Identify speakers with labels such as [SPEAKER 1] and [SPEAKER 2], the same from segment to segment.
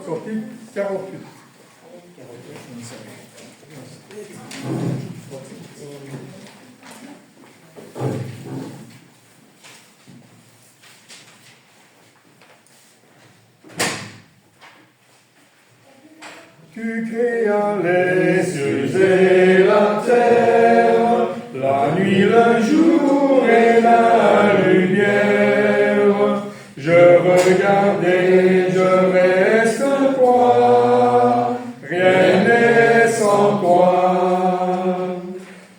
[SPEAKER 1] cantique 48. Tu créas les cieux et la terre, la nuit, le jour et la lumière. Je regarde et je reste toi, rien n'est sans toi.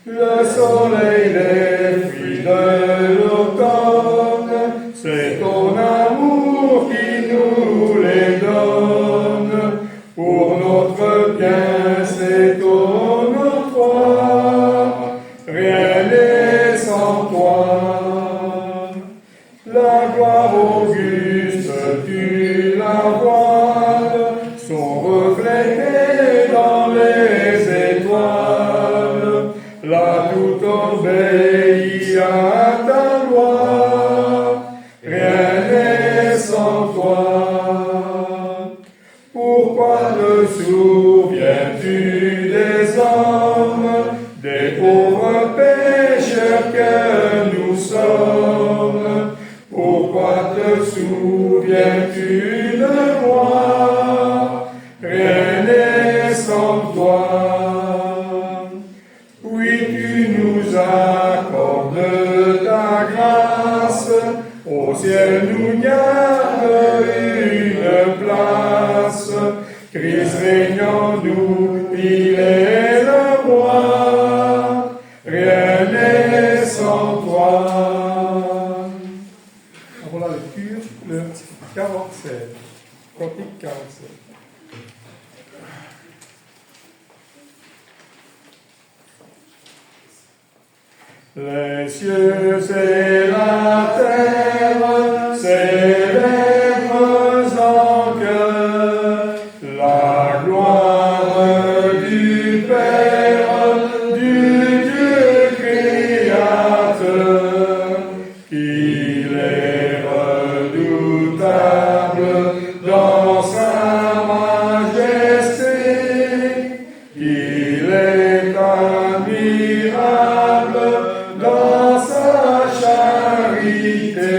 [SPEAKER 1] Le soleil, les fruits de l'automne, c'est ton amour qui nous les donne. Pour notre bien, c'est ton octroi, rien n'est sans toi. La gloire auguste, tu la voiles, sont reflétées dans les étoiles. Là tout obéit à ta loi, rien n'est sans toi. Pourquoi te souviens-tu des hommes, des pauvres pécheurs que nous sommes? Pourquoi te souviens-tu de moi? Rien n'est sans toi. Oui, tu nous accordes ta grâce, au ciel nous garde une place. Christ régnant nous, il est le roi, rien n'est sans toi. Avant la lecture, le 47, cantique 47. Les cieux et la terre célèbrent en chœur la gloire du Père, du Dieu créateur. Il est redoutable dans sa majesté, il est admirable dans sa charité.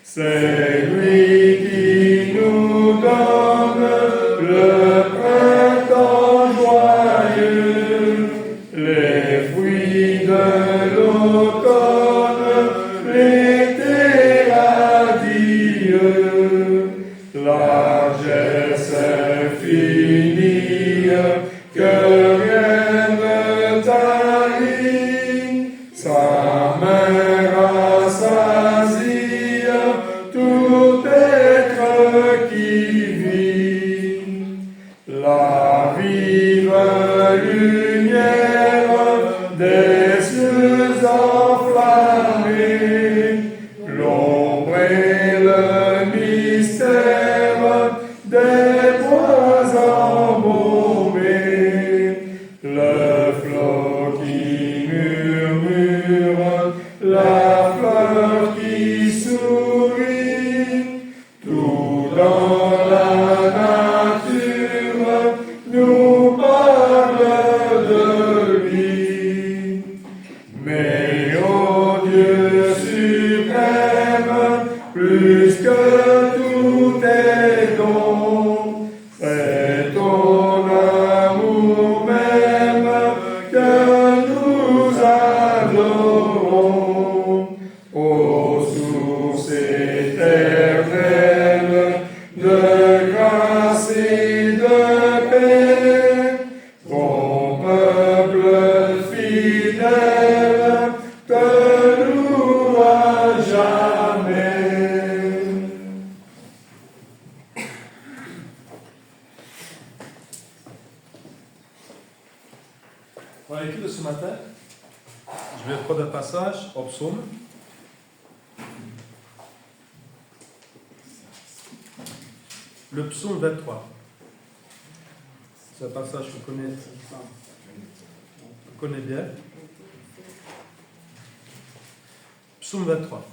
[SPEAKER 1] C'est lui qui nous donne le printemps joyeux, les fruits de l'automne, l'été radieux, largesse infinie que rien ne tarit, sa main rassasie tout être qui vit. La vive lumière des cieux enflammés, l'ombre et le mystère des bois embaumés, le flot qui murmure, la fleur qui sourit, tout dans la nature nous parle de lui. Mais ô Dieu suprême, plus que tout est don, c'est ton amour même que nous adorons. Ô source éternelle de grâce et de paix, ton peuple fidèle te loue à jamais. Dans l'étude de ce matin, je vais prendre un passage au psaume. Le psaume 23. C'est un passage qu'on connaît bien. Psaume 23.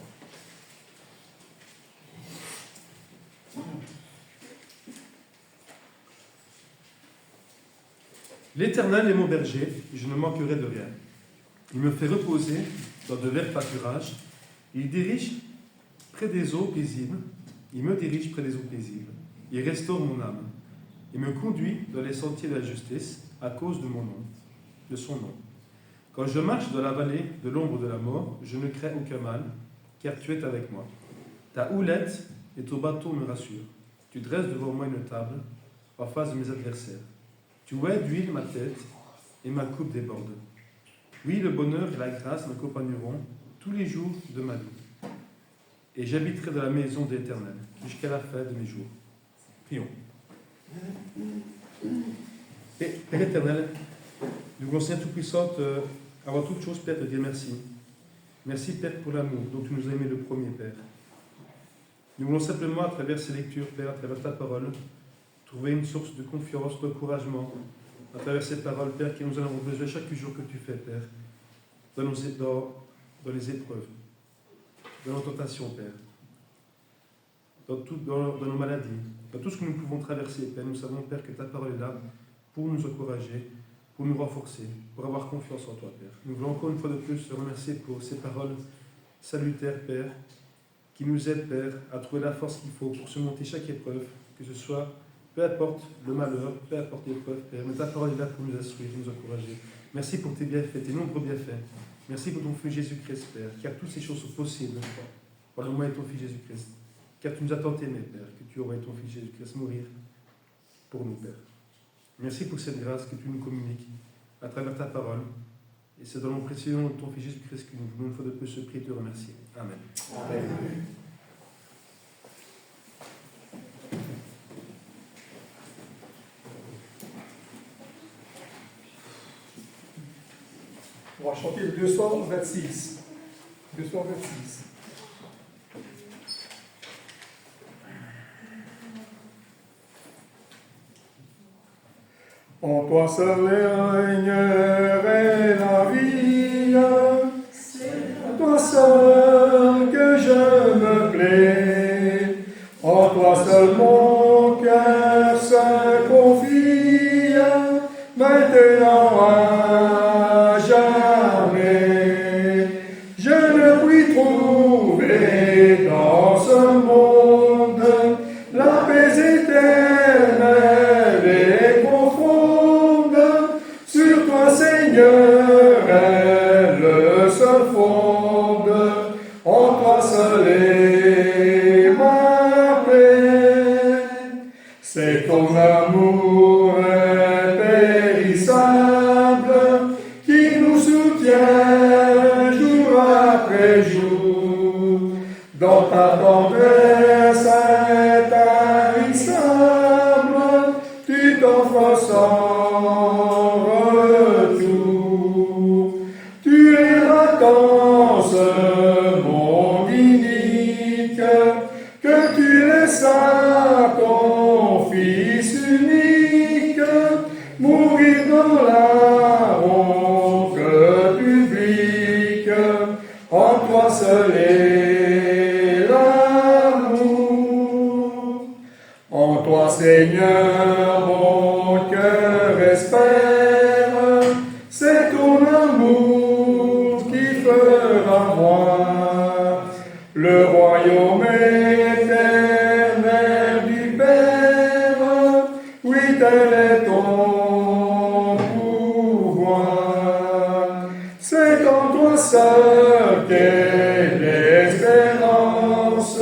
[SPEAKER 1] L'Éternel est mon berger, je ne manquerai de rien. Il me fait reposer dans de verts pâturages. Il dirige près des eaux paisibles. Il me dirige près des eaux paisibles. Il restaure mon âme. Il me conduit dans les sentiers de la justice à cause de mon nom, de son nom. Quand je marche dans la vallée de l'ombre de la mort, je ne crains aucun mal, car tu es avec moi. Ta houlette et ton bâton me rassurent. Tu dresses devant moi une table en face de mes adversaires. Tu ouaies d'huile ma tête et ma coupe déborde. Oui, le bonheur et la grâce m'accompagneront tous les jours de ma vie. Et j'habiterai dans la maison de l'Éternel jusqu'à la fin de mes jours. Prions. Père éternel, nous voulons, Seigneur Tout-Puissant, avant toute chose, Père, te dire merci. Merci, Père, pour l'amour dont tu nous as aimé le premier, Père. Nous voulons simplement, à travers ces lectures, Père, à travers ta parole, trouver une source de confiance, d'encouragement, à travers ces paroles, Père, que nous en avons besoin chaque jour que tu fais, Père, dans les épreuves, dans nos tentations, Père, dans nos maladies, dans tout ce que nous pouvons traverser, Père. Nous savons, Père, que ta parole est là pour nous encourager, pour nous renforcer, pour avoir confiance en toi, Père. Nous voulons encore une fois de plus te remercier pour ces paroles salutaires, Père, qui nous aident, Père, à trouver la force qu'il faut pour surmonter chaque épreuve, que ce soit, peu importe le malheur, peu importe l'épreuve, Père, mais ta parole est là pour nous instruire, nous encourager. Merci pour tes bienfaits, tes nombreux bienfaits. Merci pour ton Fils Jésus-Christ, Père, car toutes ces choses sont possibles par le moyen de ton Fils Jésus-Christ. Car tu nous as tant aimés, Père, que tu aurais ton Fils Jésus-Christ mourir pour nous, Père. Merci pour cette grâce que tu nous communiques à travers ta parole. Et c'est dans le précieux nom de ton Fils Jésus-Christ que nous voulons une fois de plus ce prix te remercier. Amen. Amen.
[SPEAKER 2] On va chanter le 226. 226. En toi seul régnerait la vie, en toi seul que je me plais, en toi seul mon cœur se confie, maintenant à jamais. Je ne puis trouver dans ce monde la paix éternelle et profonde. Sur toi, Seigneur, elle se fonde. En toi seul est ma paix. C'est ton amour impérissable qui nous soutient jour après jour. Dans ta tendresse intarissable, tu t'offres sans retour. Tu es latence, mon unique, que tu laisses à ton Fils unique mourir dans la honte publique. En toi seul est l'amour. En toi, Seigneur, mon cœur espère. C'est ton amour qui fera moi le royaume éternel du Père. Oui, tel est ton pouvoir. C'est en toi seul qu'est l'espérance.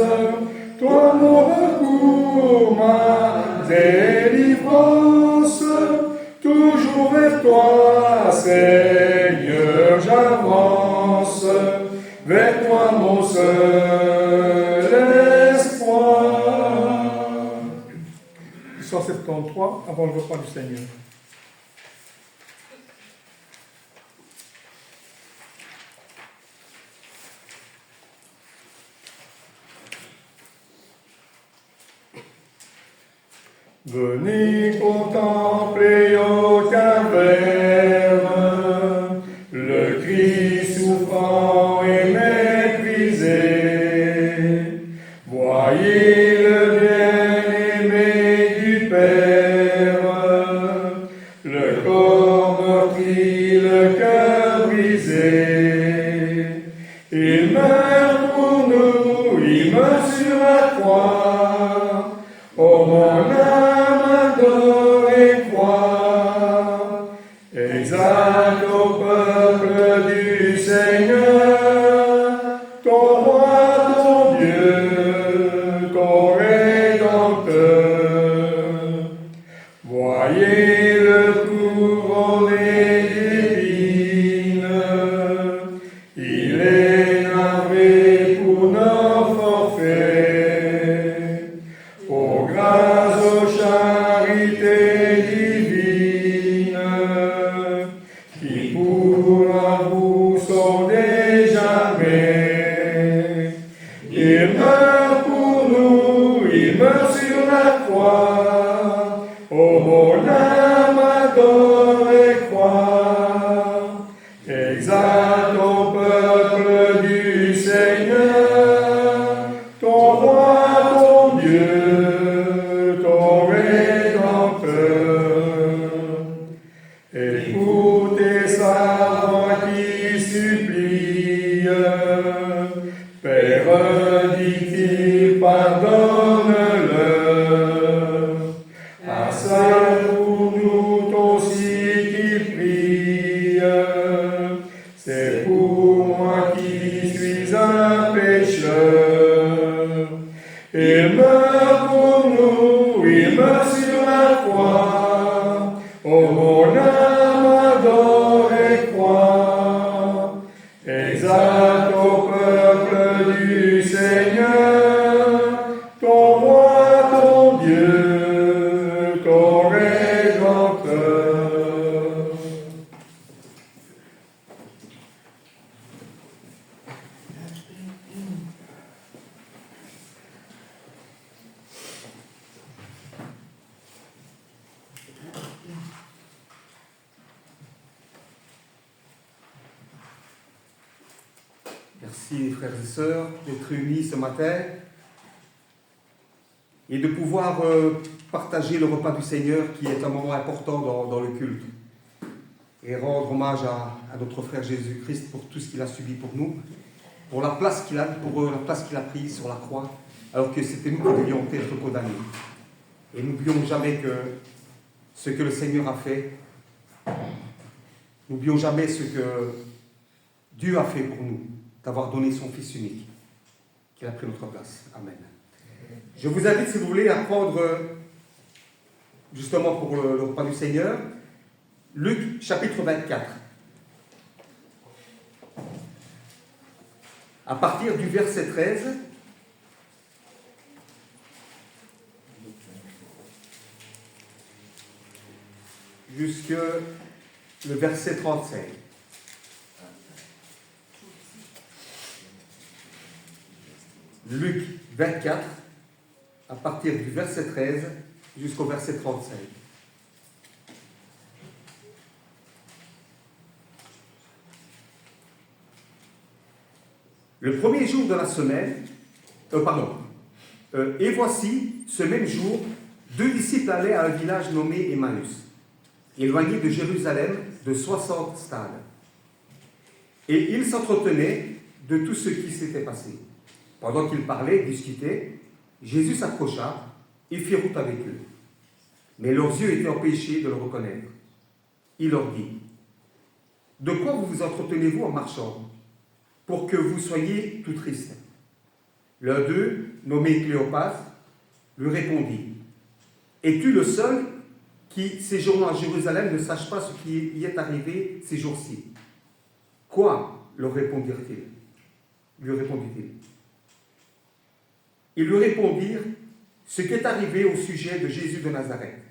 [SPEAKER 2] Toi, mon recours, ma délivrance. Toujours vers toi, Seigneur, j'avance. Vers toi, mon seul espoir. 173, avant le repas du Seigneur. Venez contempler au calvaire le Christ souffrant et méprisé. Voyez le bien-aimé du Père, le corps Ô mon âme, adore et crois, exalte au peuple du Seigneur, ton roi, ton Dieu, ton Rédempteur. Voyez le couronné d'épines, il est navré pour nos forfaits. Ô grâce aux charités divines, qui pour vous sont déjà jamais. Il meurt pour nous, il meurt sur la croix. Ô mon âme, adore et crois. Exalte au peuple du Seigneur, ton roi, ton Dieu, ton Rédempteur. Écoutez sa voix qui supplie. Père, dit-il, pardonne-leur. À ça pour nous aussi qui prie. C'est pour moi qui suis un pécheur. Il meurt pour nous, il meurt sur la croix. Ô mon âme, adore et crois. Exalte au peuple du Seigneur, ton roi, ton Dieu, ton Rédempteur.
[SPEAKER 3] Merci frères et sœurs d'être réunis ce matin et de pouvoir partager le repas du Seigneur qui est un moment important dans le culte et rendre hommage à notre frère Jésus-Christ pour tout ce qu'il a subi pour nous, pour la place qu'il a prise sur la croix, alors que c'était nous qui devions être condamnés. Et n'oublions jamais que ce que le Seigneur a fait, n'oublions jamais ce que Dieu a fait pour nous, d'avoir donné son Fils unique, qu'il a pris notre place. Amen. Je vous invite, si vous voulez, à prendre, justement pour le repas du Seigneur, Luc chapitre 24. À partir du verset 13, jusque le verset 35. Luc 24, à partir du verset 13 jusqu'au verset 35. Le premier jour de la semaine, et voici, ce même jour, 2 disciples allaient à un village nommé Emmaüs, éloigné de Jérusalem de 60 stades. Et ils s'entretenaient de tout ce qui s'était passé. Pendant qu'ils parlaient, discutaient, Jésus s'approcha et fit route avec eux. Mais leurs yeux étaient empêchés de le reconnaître. Il leur dit, « De quoi vous entretenez-vous en marchant, pour que vous soyez tout tristes ?» L'un d'eux, nommé Cléopas, lui répondit, « Es-tu le seul qui, séjournant à Jérusalem, ne sache pas ce qui y est arrivé ces jours-ci ?» « Quoi ?» leur répondit-il. Ils lui répondirent ce qui est arrivé au sujet de Jésus de Nazareth,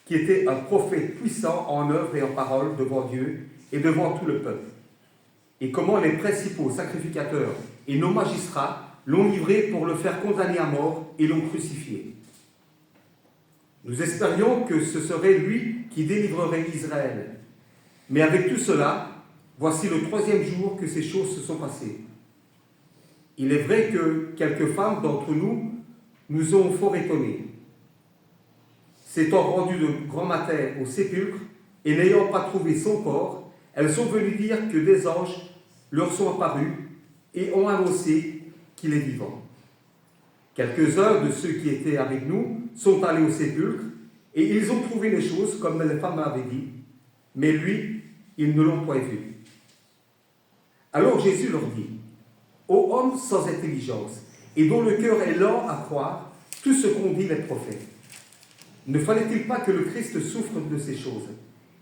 [SPEAKER 3] qui était un prophète puissant en œuvre et en parole devant Dieu et devant tout le peuple, et comment les principaux sacrificateurs et nos magistrats l'ont livré pour le faire condamner à mort et l'ont crucifié. Nous espérions que ce serait lui qui délivrerait Israël. Mais avec tout cela, voici le 3e jour que ces choses se sont passées. Il est vrai que quelques femmes d'entre nous nous ont fort étonnés. S'étant rendues de grand matin au sépulcre et n'ayant pas trouvé son corps, elles sont venues dire que des anges leur sont apparus et ont annoncé qu'il est vivant. Quelques-uns de ceux qui étaient avec nous sont allés au sépulcre et ils ont trouvé les choses comme les femmes avaient dit, mais lui, ils ne l'ont point vu. Alors Jésus leur dit, ô hommes sans intelligence et dont le cœur est lent à croire tout ce qu'ont dit les prophètes, ne fallait-il pas que le Christ souffre de ces choses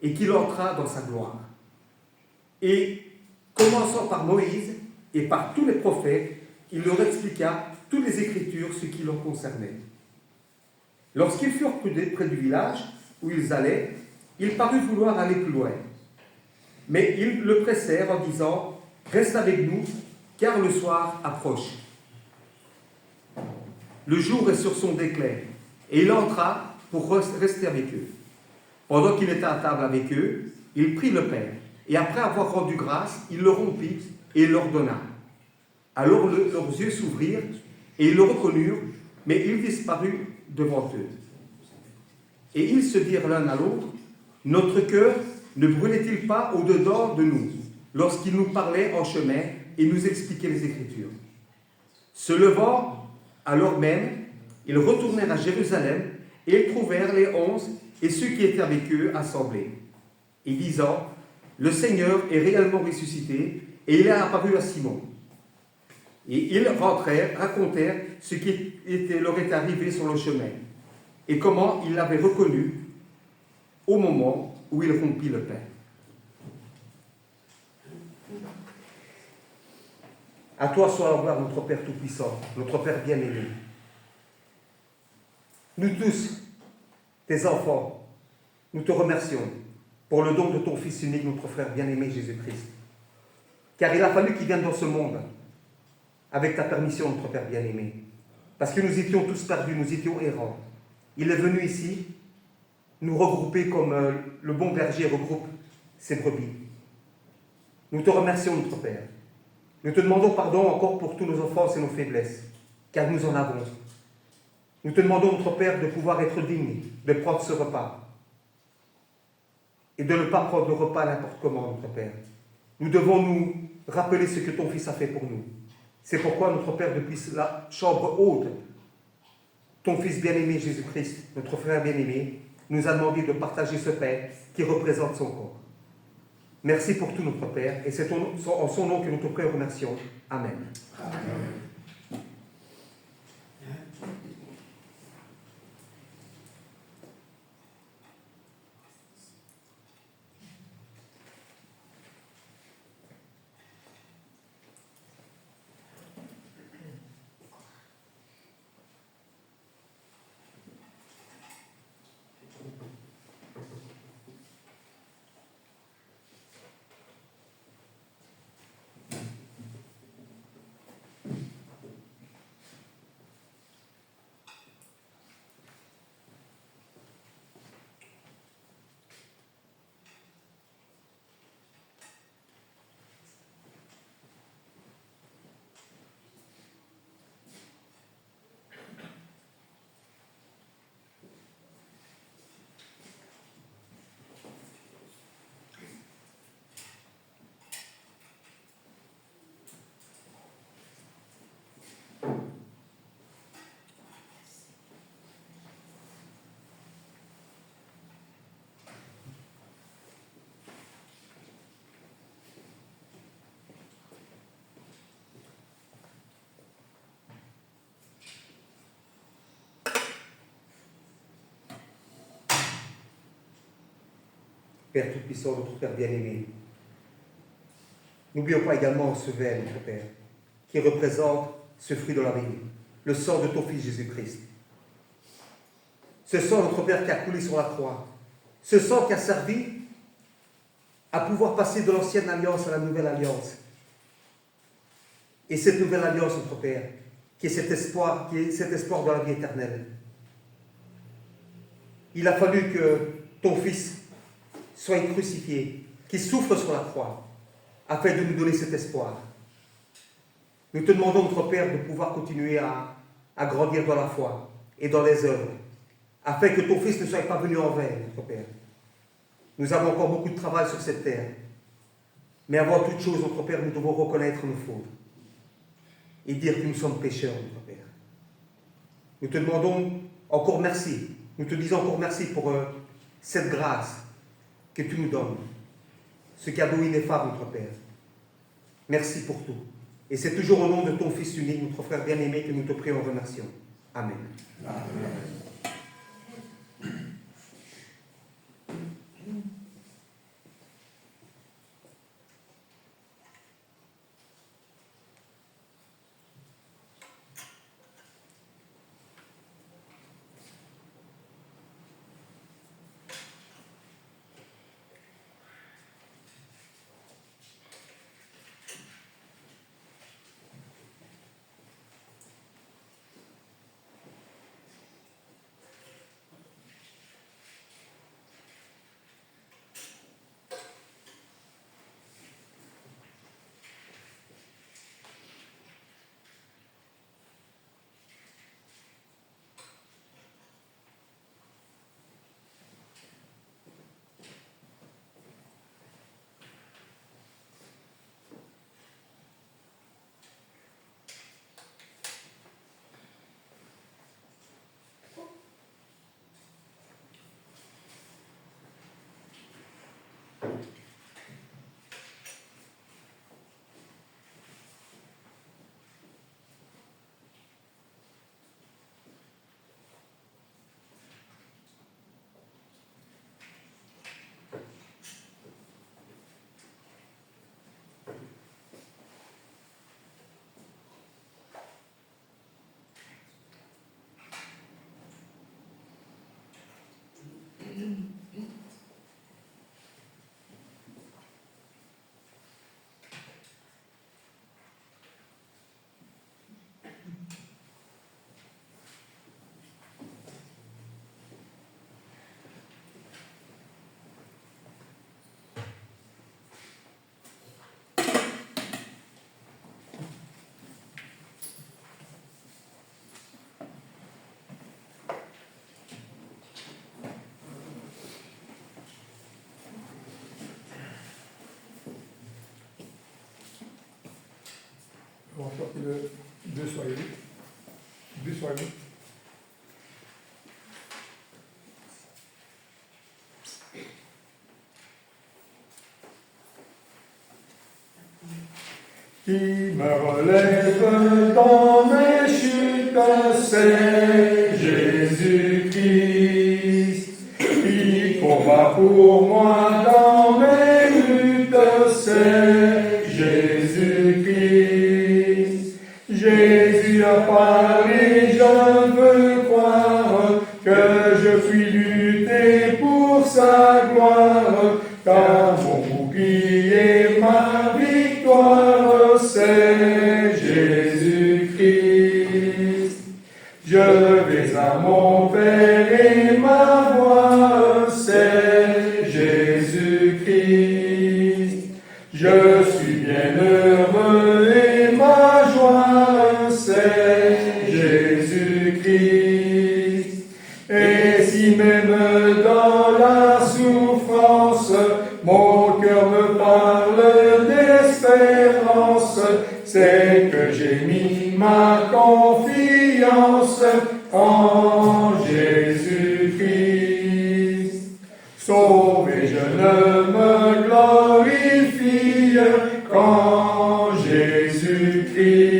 [SPEAKER 3] et qu'il entrât dans sa gloire? Et commençant par Moïse et par tous les prophètes, il leur expliqua toutes les Écritures ce qui leur concernait. Lorsqu'ils furent près du village où ils allaient, il parut vouloir aller plus loin. Mais ils le pressèrent en disant, « Reste avec nous, car le soir approche. » Le jour est sur son déclin, et il entra pour rester avec eux. Pendant qu'il était à table avec eux, il prit le pain, et après avoir rendu grâce, il le rompit et leur donna. Alors leurs yeux s'ouvrirent, et ils le reconnurent, mais il disparut devant eux. Et ils se dirent l'un à l'autre, « Notre cœur ne brûlait-il pas au-dedans de nous, lorsqu'il nous parlait en chemin et nous expliquait les Écritures ?» Se levant, alors même, ils retournèrent à Jérusalem et ils trouvèrent les 11 et ceux qui étaient avec eux assemblés, et disant, « Le Seigneur est réellement ressuscité et il est apparu à Simon. » Et ils rentrèrent, racontèrent ce qui leur était arrivé sur le chemin et comment ils l'avaient reconnu au moment où il rompit le pain. À toi soit la gloire, notre Père Tout-Puissant, notre Père bien-aimé. Nous tous, tes enfants, nous te remercions pour le don de ton Fils unique, notre frère bien-aimé Jésus-Christ. Car il a fallu qu'il vienne dans ce monde avec ta permission, notre Père bien-aimé. Parce que nous étions tous perdus, nous étions errants. Il est venu ici nous regrouper comme le bon berger regroupe ses brebis. Nous te remercions, notre Père. Nous te demandons pardon encore pour tous nos offenses et nos faiblesses, car nous en avons. Nous te demandons, notre Père, de pouvoir être digne de prendre ce repas et de ne pas prendre le repas n'importe comment, notre Père. Nous devons nous rappeler ce que ton Fils a fait pour nous. C'est pourquoi, notre Père, depuis la chambre haute, ton Fils bien-aimé Jésus-Christ, notre frère bien-aimé, nous a demandé de partager ce pain qui représente son corps. Merci pour tout, notre Père, et c'est en son nom que nous te remercions. Amen. Amen. Père Tout-Puissant, notre Père bien-aimé, n'oublions pas également ce verre, notre Père, qui représente ce fruit de la vie, le sang de ton Fils Jésus-Christ. Ce sang, notre Père, qui a coulé sur la croix, ce sang qui a servi à pouvoir passer de l'ancienne alliance à la nouvelle alliance. Et cette nouvelle alliance, notre Père, qui est cet espoir de la vie éternelle. Il a fallu que ton Fils soit crucifié, qu'il souffre sur la croix, afin de nous donner cet espoir. Nous te demandons, notre Père, de pouvoir continuer à grandir dans la foi et dans les œuvres, afin que ton Fils ne soit pas venu en vain, notre Père. Nous avons encore beaucoup de travail sur cette terre, mais avant toute chose, notre Père, nous devons reconnaître nos fautes et dire que nous sommes pécheurs, notre Père. Nous te demandons encore merci. Nous te disons encore merci pour cette grâce que tu nous donnes. Ce cadeau ineffable, notre Père. Merci pour tout. Et c'est toujours au nom de ton Fils unique, notre frère bien-aimé, que nous te prions et remercions. Amen.
[SPEAKER 2] Amen.
[SPEAKER 4] On va sortir le 2 soyez. 2 soyez.
[SPEAKER 2] Qui me relève dans mes chutes, c'est Jésus-Christ. Qui combat pour moi dans mes luttes, c'est Jésus-Christ. Jésus a parlé, je veux croire que je puis lutter pour sa gloire, car mon bouclier, ma victoire, c'est Jésus-Christ. Je vais à mon Père et ma voix, c'est Jésus-Christ. Je suis bien heureux et ma joie, c'est Jésus-Christ. Et si même dans la souffrance, mon cœur me parle d'espérance, c'est que j'ai mis ma confiance en Jésus-Christ. Sauvé, je ne me glorifie qu'en Jésus-Christ.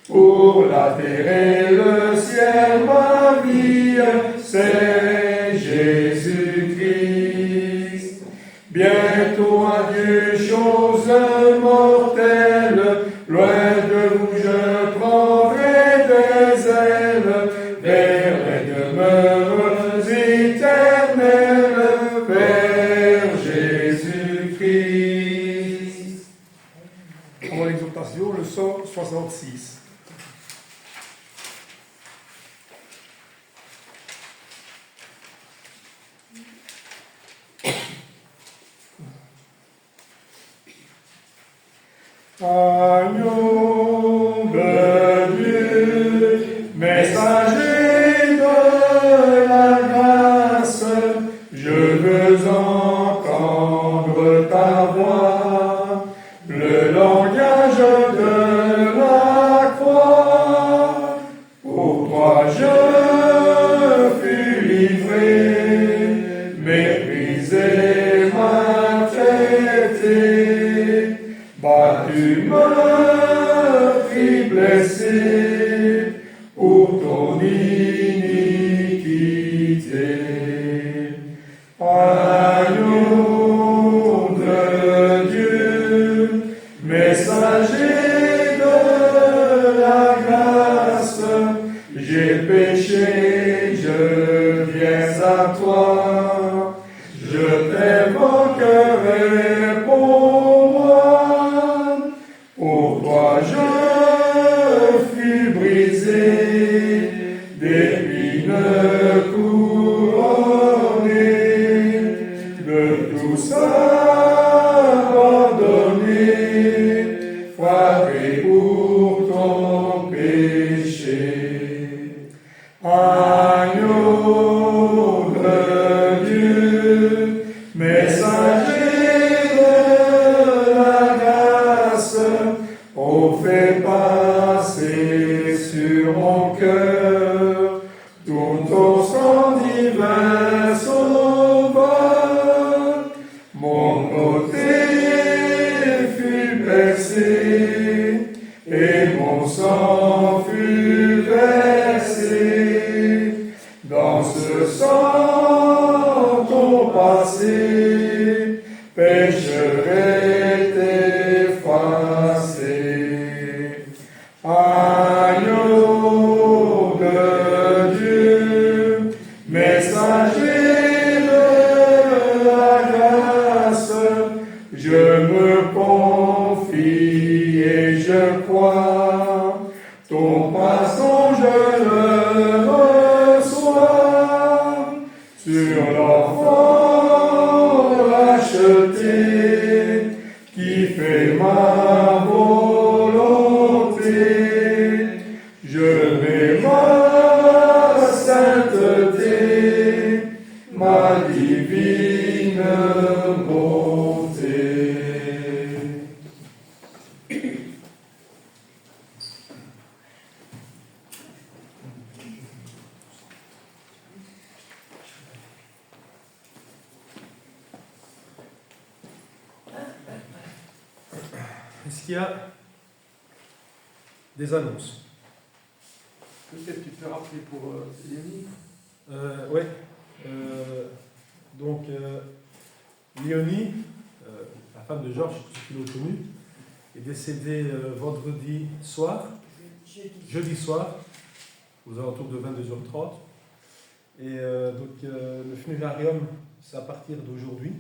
[SPEAKER 2] Pour la terre et le ciel, ma vie, c'est Jésus-Christ. Bientôt adieu, choses mortelles, loin de vous je prendrai des ailes, vers les demeures éternelles, vers Jésus-Christ.
[SPEAKER 4] Avant l'exhortation, le 166.
[SPEAKER 2] Agneau de Dieu, messager de la grâce, je veux entendre ta voix, le langage de la croix. Pour toi viens à toi, je t'évoquerai pour moi. Pour toi je fus brisé, d'épines couronné, de tous abandonné, frappé pour ton péché. Agneau de Dieu, messager de la grâce, ô fais passer sur mon cœur tout ton sang divin sauveur. Mon côté fut percé et mon sang fut versé. Dans ce sang ton passé pécherait effacé. Agneau de Dieu, messager de la grâce, je me confie et je crois, ton poisson je le reçois, sur l'enfant racheté, qui fait ma volonté, je mets ma sainteté, ma divine bonté.
[SPEAKER 1] Est-ce qu'il y a des annonces?
[SPEAKER 4] Peut-être tu peux rappeler pour Léonie.
[SPEAKER 1] Oui. Donc, Léonie, la femme de Georges, qui l'ont connue, est décédée vendredi soir, jeudi soir, aux alentours de 22h30. Et donc, le funérarium, c'est à partir d'aujourd'hui.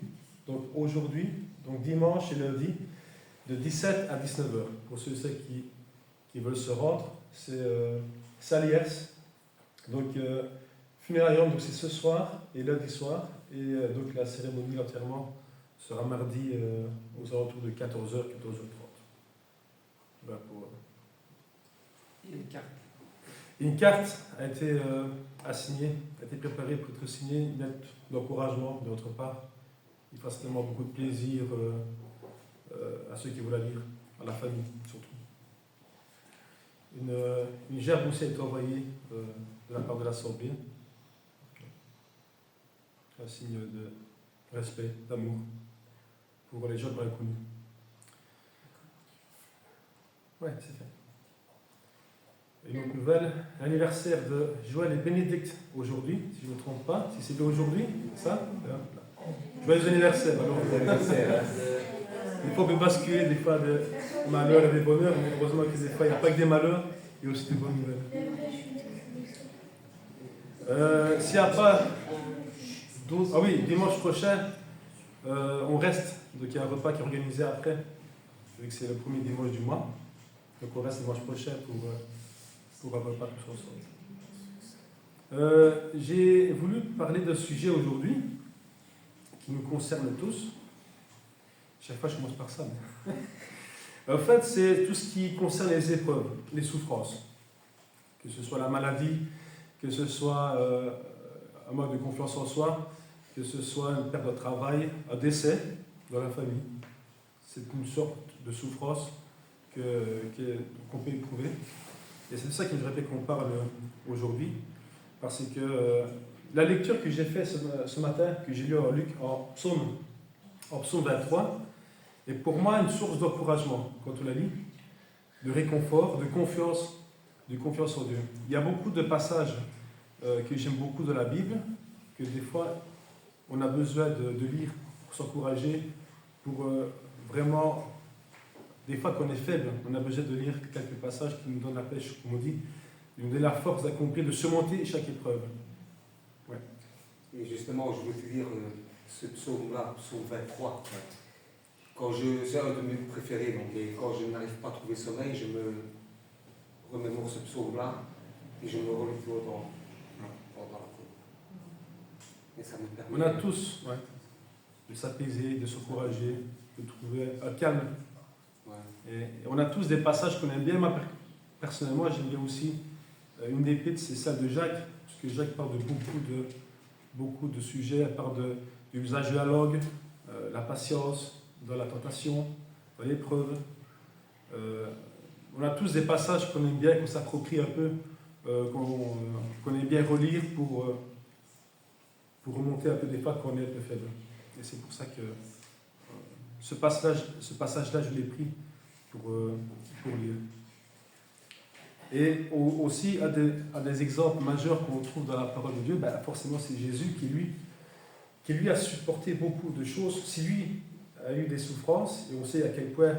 [SPEAKER 1] Donc, aujourd'hui, donc dimanche et lundi, de 17 à 19h. Pour ceux et celles qui veulent se rendre, c'est Saliers. Donc, funérarium, donc c'est ce soir et lundi soir. Et donc, la cérémonie, l'enterrement, sera mardi aux alentours de 14h, 14h30. Voilà pour,
[SPEAKER 4] Il y a une carte.
[SPEAKER 1] Une carte a été assignée, a été préparée pour être signée, une lettre d'encouragement de notre part. Il fera certainement beaucoup de plaisir à ceux qui veulent la lire, à la famille surtout. Une gerbe aussi a été envoyée de la part de l'Assemblée. Un signe de respect, d'amour pour les jeunes inconnus. Ouais, c'est fait. Une autre nouvelle, l'anniversaire de Joël et Bénédicte aujourd'hui, si je ne me trompe pas. Si c'est aujourd'hui, ça joyeux anniversaire. Alors, des fois, on peut basculer des fois de malheur et des bonheurs, mais heureusement que des fois, il n'y a pas que des malheurs, il y a aussi des bonnes nouvelles. S'il n'y a pas d'autres. Ah oui, dimanche prochain, on reste. Donc il y a un repas qui est organisé après, vu que c'est le premier dimanche du mois. Donc on reste dimanche prochain pour un repas tous ensemble. J'ai voulu parler d'un sujet aujourd'hui qui nous concerne tous. Chaque fois, je commence par ça. En fait, c'est tout ce qui concerne les épreuves, les souffrances. Que ce soit la maladie, que ce soit un manque de confiance en soi, que ce soit une perte de travail, un décès dans la famille. C'est une sorte de souffrance qu'on peut éprouver. Et c'est de ça qu'il me fait qu'on parle aujourd'hui. Parce que la lecture que j'ai faite ce matin, que j'ai lue en Luc, en psaume 23, est pour moi une source d'encouragement quand on la lit, de réconfort, de confiance en Dieu. Il y a beaucoup de passages que j'aime beaucoup de la Bible, que des fois on a besoin de lire pour s'encourager, pour vraiment, des fois qu'on est faible, on a besoin de lire quelques passages qui nous donnent la pêche, comme on dit, qui nous donnent la force d'accomplir, de surmonter chaque épreuve. Ouais.
[SPEAKER 3] Et justement, je veux te lire ce psaume-là, psaume 23. C'est un de mes préférés, donc, et quand je n'arrive pas à trouver sommeil, je me remémore ce psaume-là et je me relève dans la cour. Et ça me permet.
[SPEAKER 1] On a tous de s'apaiser, de s'encourager, de trouver un calme.
[SPEAKER 3] Ouais.
[SPEAKER 1] Et on a tous des passages qu'on aime bien. Moi, personnellement, j'aime bien aussi une des pépites, c'est celle de Jacques, parce que Jacques parle de beaucoup de sujets. Elle parle de l'usage de la langue, la patience, dans la tentation, dans l'épreuve. On a tous des passages qu'on aime bien, qu'on s'approprie un peu, qu'on aime bien relire pour remonter un peu des fois quand on est un peu faible. Et c'est pour ça que ce passage-là, je l'ai pris pour lire. Et aussi, un des exemples majeurs qu'on trouve dans la parole de Dieu, forcément c'est Jésus qui lui a supporté beaucoup de choses. Si lui a eu des souffrances, et on sait à quel point,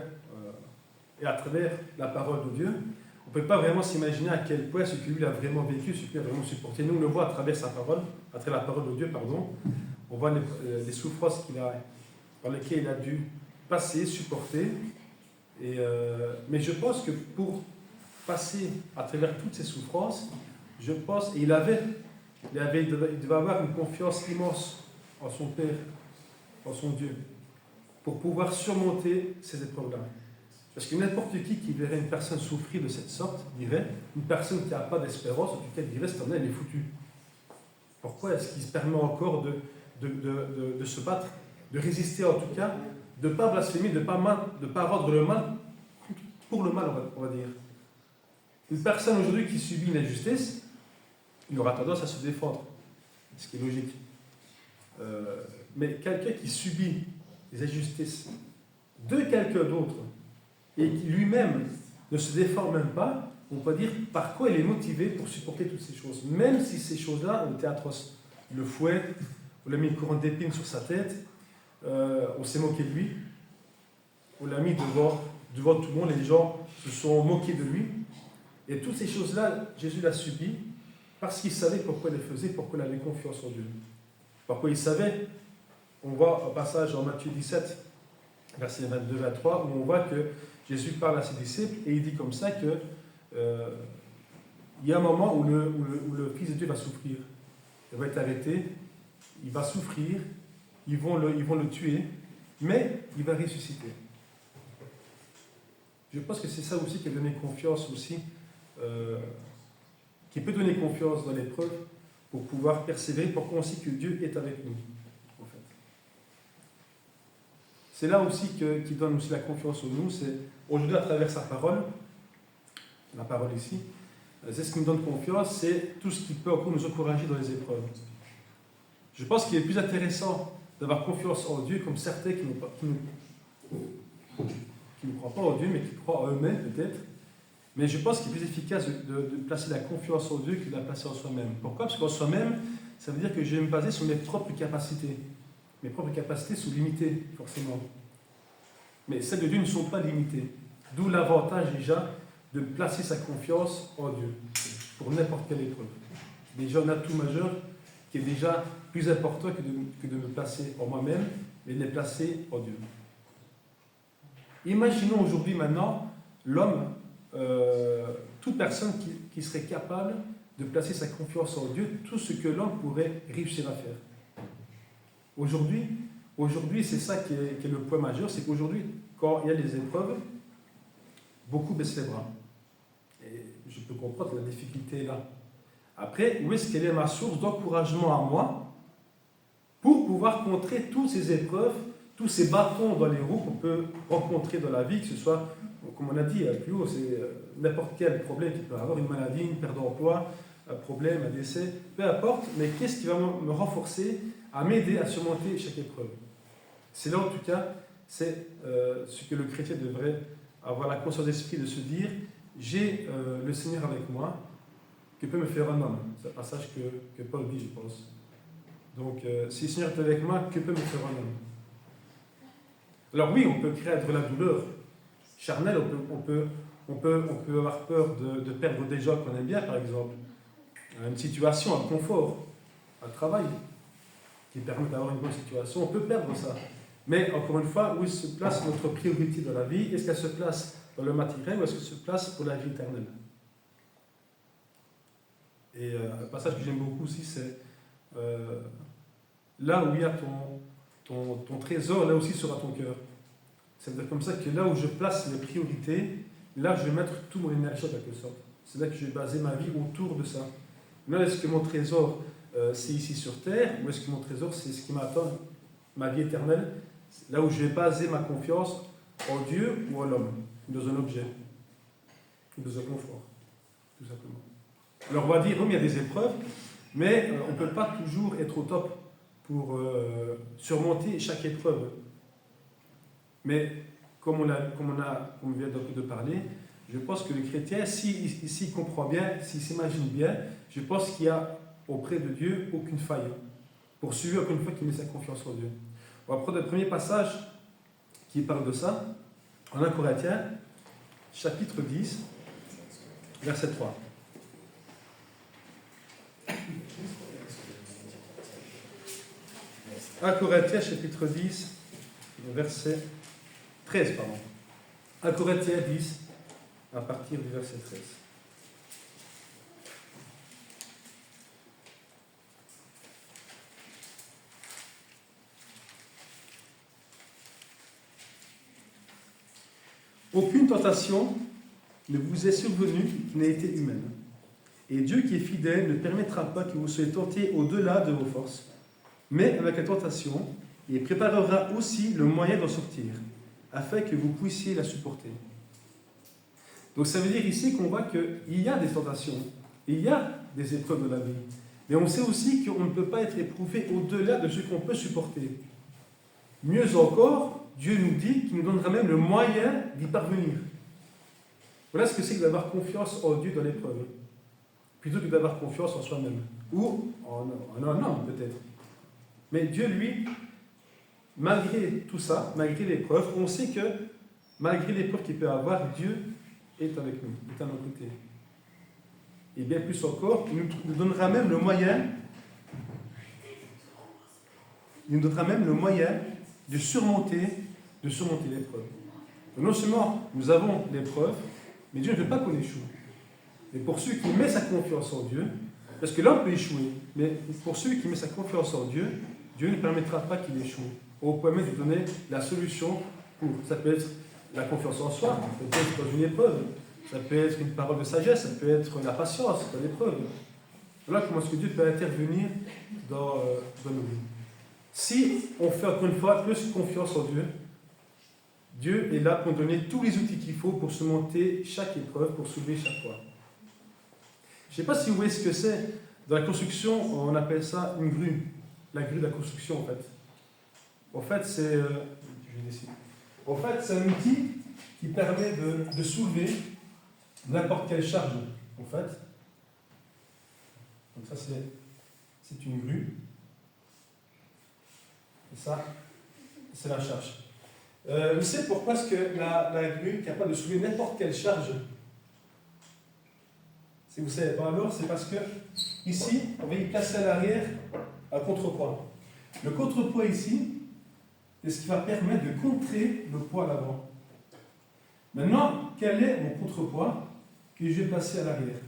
[SPEAKER 1] et à travers la parole de Dieu, on ne peut pas vraiment s'imaginer à quel point ce que lui a vraiment vécu, ce qu'il a vraiment supporté. Nous, on le voit à travers sa parole, à travers la parole de Dieu, pardon. On voit les souffrances par lesquelles il a dû passer, supporter. Mais je pense que pour passer à travers toutes ces souffrances, je pense, et il devait avoir une confiance immense en son Père, en son Dieu, pour pouvoir surmonter ces épreuves-là. Parce que n'importe qui verrait une personne souffrir de cette sorte, dirait, une personne qui n'a pas d'espérance, en tout cas, dirait, cette année, elle est foutue. Pourquoi est-ce qu'il se permet encore de se battre, de résister en tout cas, de ne pas blasphémer, de ne pas rendre le mal pour le mal, on va dire. Une personne aujourd'hui qui subit une injustice, il aura tendance à se défendre, ce qui est logique. Mais quelqu'un qui subit les injustices de quelqu'un d'autre et qui lui-même ne se défend même pas, on peut dire par quoi il est motivé pour supporter toutes ces choses, même si ces choses-là ont été atroces. Le fouet, on l'a mis une couronne d'épines sur sa tête, on s'est moqué de lui, on l'a mis devant tout le monde, les gens se sont moqués de lui. Et toutes ces choses-là, Jésus l'a subi parce qu'il savait pourquoi il les faisait, pourquoi il avait confiance en Dieu. Pourquoi il savait, on voit un passage en Matthieu 17, versets 22-23, où on voit que Jésus parle à ses disciples et il dit comme ça que il y a un moment où le Fils de Dieu va souffrir. Il va être arrêté, il va souffrir, ils vont le tuer, mais il va ressusciter. Je pense que c'est ça aussi qui a donné confiance aussi, qui peut donner confiance dans l'épreuve pour pouvoir persévérer, pour qu'on sait que Dieu est avec nous. En fait. C'est là aussi qu'il donne aussi la confiance en nous, c'est aujourd'hui à travers sa parole, la parole ici, c'est ce qui nous donne confiance, c'est tout ce qui peut encore nous encourager dans les épreuves. Je pense qu'il est plus intéressant d'avoir confiance en Dieu comme certains qui ne croient pas en Dieu, mais qui croient en eux-mêmes peut-être. Mais je pense qu'il est plus efficace de placer la confiance en Dieu que de la placer en soi-même. Pourquoi ? Parce qu'en soi-même, ça veut dire que je vais me baser sur mes propres capacités. Mes propres capacités sont limitées, forcément. Mais celles de Dieu ne sont pas limitées. D'où l'avantage déjà de placer sa confiance en Dieu, pour n'importe quelle épreuve. Déjà un atout majeur qui est déjà plus important que de me placer en moi-même, mais de me placer en Dieu. Imaginons aujourd'hui maintenant l'homme, toute personne qui serait capable de placer sa confiance en Dieu, tout ce que l'homme pourrait réussir à faire. Aujourd'hui, c'est ça qui est le point majeur, c'est qu'aujourd'hui, quand il y a des épreuves, beaucoup baissent les bras. Et je peux comprendre la difficulté est là. Après, où est-ce qu'elle est ma source d'encouragement à moi pour pouvoir contrer toutes ces épreuves, tous ces bâtons dans les roues qu'on peut rencontrer dans la vie, que ce soit, comme on a dit plus haut, c'est n'importe quel problème qui peut avoir, une maladie, une perte d'emploi, un problème, un décès, peu importe, mais qu'est-ce qui va me renforcer, à m'aider à surmonter chaque épreuve. C'est là en tout cas, c'est ce que le chrétien devrait avoir la conscience d'esprit de se dire, j'ai le Seigneur avec moi, que peut me faire un homme. C'est un passage que Paul dit, je pense. Donc, si le Seigneur est avec moi, que peut me faire un homme? Alors oui, on peut craindre la douleur charnelle, on peut avoir peur de perdre des gens qu'on aime bien, par exemple. Une situation, un confort, un travail. qui permettent d'avoir une bonne situation, on peut perdre ça. Mais encore une fois, où se place notre priorité dans la vie? Est-ce qu'elle se place dans le matériel ou est-ce qu'elle se place pour la vie éternelle? Et un passage que j'aime beaucoup aussi, c'est là où il y a ton trésor, là aussi sera ton cœur. C'est comme ça que là où je place mes priorités, là je vais mettre toute mon énergie en quelque sorte. C'est là que je vais baser ma vie autour de ça. Là, est-ce que mon trésor, c'est ici sur terre, ou est-ce que mon trésor, c'est ce qui m'attend, ma vie éternelle? Là où je vais baser ma confiance en Dieu ou en l'homme, dans un objet, ou dans un confort, tout simplement. Alors on va dire, oui, il y a des épreuves, mais on ne peut pas toujours être au top pour surmonter chaque épreuve. Mais comme on vient de parler, je pense que le chrétien, s'il comprend bien, s'il s'imagine bien, je pense qu'il n'y a auprès de Dieu aucune faille. Pour celui, encore une fois, qui met sa confiance en Dieu. On va prendre le premier passage qui parle de ça, en 1 Corinthiens, chapitre 10, verset 3. 1 Corinthiens, chapitre 10, verset 13, pardon. 1 Corinthiens 10, à partir du verset 13. Aucune tentation ne vous est survenue qui n'ait été humaine. Et Dieu qui est fidèle ne permettra pas que vous soyez tentés au-delà de vos forces. Mais avec la tentation, il préparera aussi le moyen d'en sortir, afin que vous puissiez la supporter. Donc ça veut dire ici qu'on voit qu'il y a des tentations, il y a des épreuves de la vie. Mais on sait aussi qu'on ne peut pas être éprouvé au-delà de ce qu'on peut supporter. Mieux encore, Dieu nous dit qu'il nous donnera même le moyen d'y parvenir. Voilà ce que c'est que d'avoir confiance en Dieu dans l'épreuve, plutôt que d'avoir confiance en soi-même, ou en un homme peut-être. Mais Dieu, lui, malgré tout ça, malgré l'épreuve, on sait que malgré l'épreuve qu'il peut avoir, Dieu est avec nous, est à nos côtés. Et bien plus encore, il nous donnera même le moyen, de surmonter l'épreuve. Donc non seulement nous avons l'épreuve, mais Dieu ne veut pas qu'on échoue. Et pour ceux qui mettent sa confiance en Dieu, parce que l'homme peut échouer, mais pour ceux qui mettent sa confiance en Dieu, Dieu ne permettra pas qu'il échoue. Au point même de donner la solution pour. Ça peut être la confiance en soi, ça peut être dans une épreuve, ça peut être une parole de sagesse, ça peut être la patience dans l'épreuve. Voilà comment est-ce que Dieu peut intervenir dans nos vies. Si on fait encore une fois plus confiance en Dieu, Dieu est là pour donner tous les outils qu'il faut pour surmonter chaque épreuve, pour soulever chaque fois. Je ne sais pas si vous voyez ce que c'est. Dans la construction, on appelle ça une grue. La grue de la construction, en fait. En fait, c'est un outil qui permet de soulever n'importe quelle charge, en fait. Donc ça, c'est une grue. Et ça, c'est la charge. Vous savez pourquoi est-ce que la grue est capable de soulever n'importe quelle charge? Si vous ne savez pas alors, c'est parce que ici, on va y placer à l'arrière un contrepoids. Le contrepoids ici, c'est ce qui va permettre de contrer le poids à l'avant. Maintenant, quel est mon contrepoids que je vais placer à l'arrière?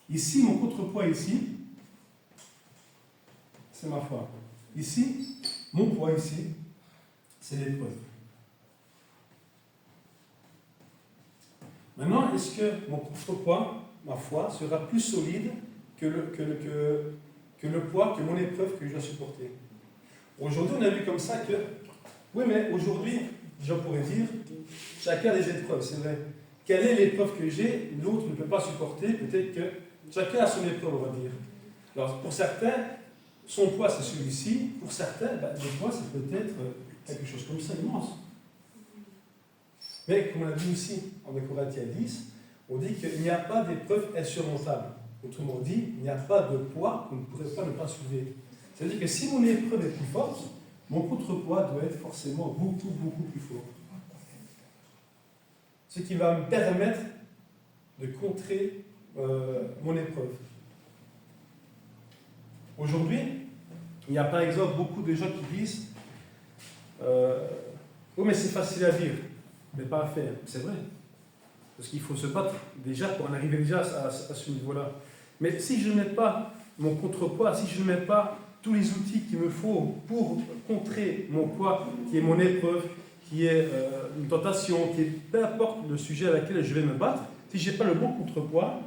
[SPEAKER 1] Ici, mon contrepoids ici, c'est ma foi. Ici, mon poids ici, c'est l'épreuve. Maintenant, est-ce que mon contrepoids, ma foi, sera plus solide que le poids, que mon épreuve que je dois supporter? Aujourd'hui, on a vu comme ça que, oui, mais aujourd'hui, j'en pourrais dire, chacun a des épreuves, c'est vrai. Quelle est l'épreuve que j'ai? L'autre ne peut pas supporter, peut-être que chacun a son épreuve, on va dire. Alors, pour certains, son poids, c'est celui-ci. Pour certains, le poids, c'est peut-être quelque chose comme ça, immense. Mais, comme on l'a dit aussi en Corinthiens 10, on dit qu'il n'y a pas d'épreuve insurmontable. Autrement dit, il n'y a pas de poids qu'on ne pourrait pas ne pas soulever. C'est-à-dire que si mon épreuve est plus forte, mon contrepoids doit être forcément beaucoup, beaucoup plus fort. Ce qui va me permettre de contrer mon épreuve. Aujourd'hui, Il y a par exemple beaucoup de gens qui disent oh, mais c'est facile à dire, mais pas à faire. C'est vrai. Parce qu'il faut se battre déjà pour en arriver déjà à ce niveau-là. Mais si je ne mets pas mon contrepoids, si je ne mets pas tous les outils qu'il me faut pour contrer mon poids, qui est mon épreuve, qui est une tentation, qui est peu importe le sujet à laquelle je vais me battre, si je n'ai pas le bon contrepoids,